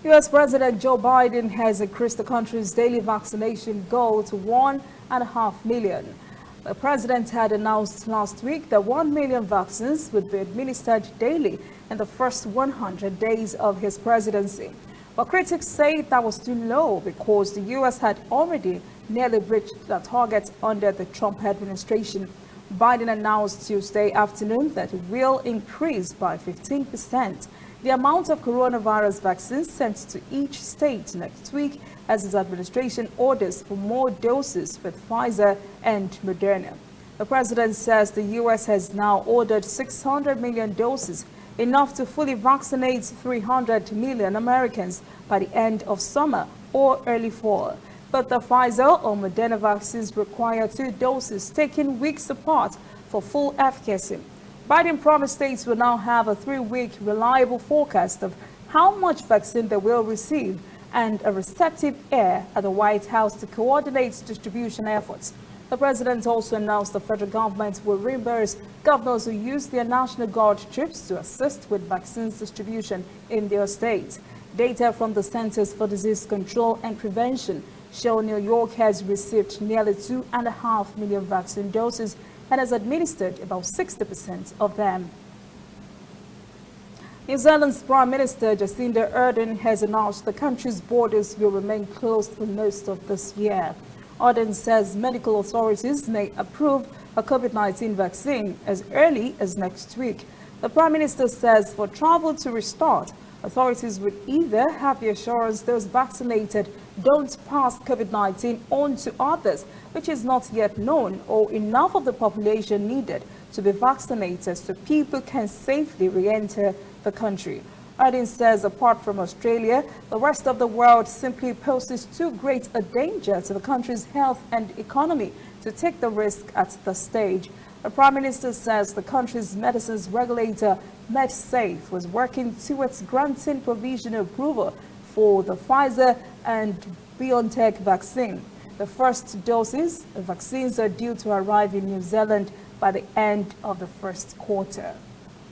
U.S. President Joe Biden has increased the country's daily vaccination goal to 1.5 million. The president had announced last week that 1 million vaccines would be administered daily in the first 100 days of his presidency. But critics say that was too low because the U.S. had already nearly reached the target under the Trump administration. Biden announced Tuesday afternoon that it will increase by 15% the amount of coronavirus vaccines sent to each state next week as his administration orders for more doses with Pfizer and Moderna. The president says the U.S. has now ordered 600 million doses, enough to fully vaccinate 300 million Americans by the end of summer or early fall. But the Pfizer or Moderna vaccines require 2 doses taken weeks apart for full efficacy. Biden promised states will now have a 3-week reliable forecast of how much vaccine they will receive and a receptive ear at the White House to coordinate distribution efforts. The president also announced the federal government will reimburse governors who use their National Guard troops to assist with vaccines distribution in their states. Data from the Centers for Disease Control and Prevention show New York has received nearly 2.5 million vaccine doses and has administered about 60% of them. New Zealand's Prime Minister Jacinda Ardern has announced the country's borders will remain closed for most of this year. Ardern says medical authorities may approve a COVID-19 vaccine as early as next week. The Prime Minister says for travel to restart, authorities would either have the assurance those vaccinated don't pass COVID-19 on to others, which is not yet known, or enough of the population needed to be vaccinated so people can safely re-enter the country. Ardern says apart from Australia, the rest of the world simply poses too great a danger to the country's health and economy to take the risk at this stage. The Prime Minister says the country's medicines regulator, MedSafe, was working towards granting provisional approval for the Pfizer and BioNTech vaccine. The first doses of vaccines are due to arrive in New Zealand by the end of the first quarter.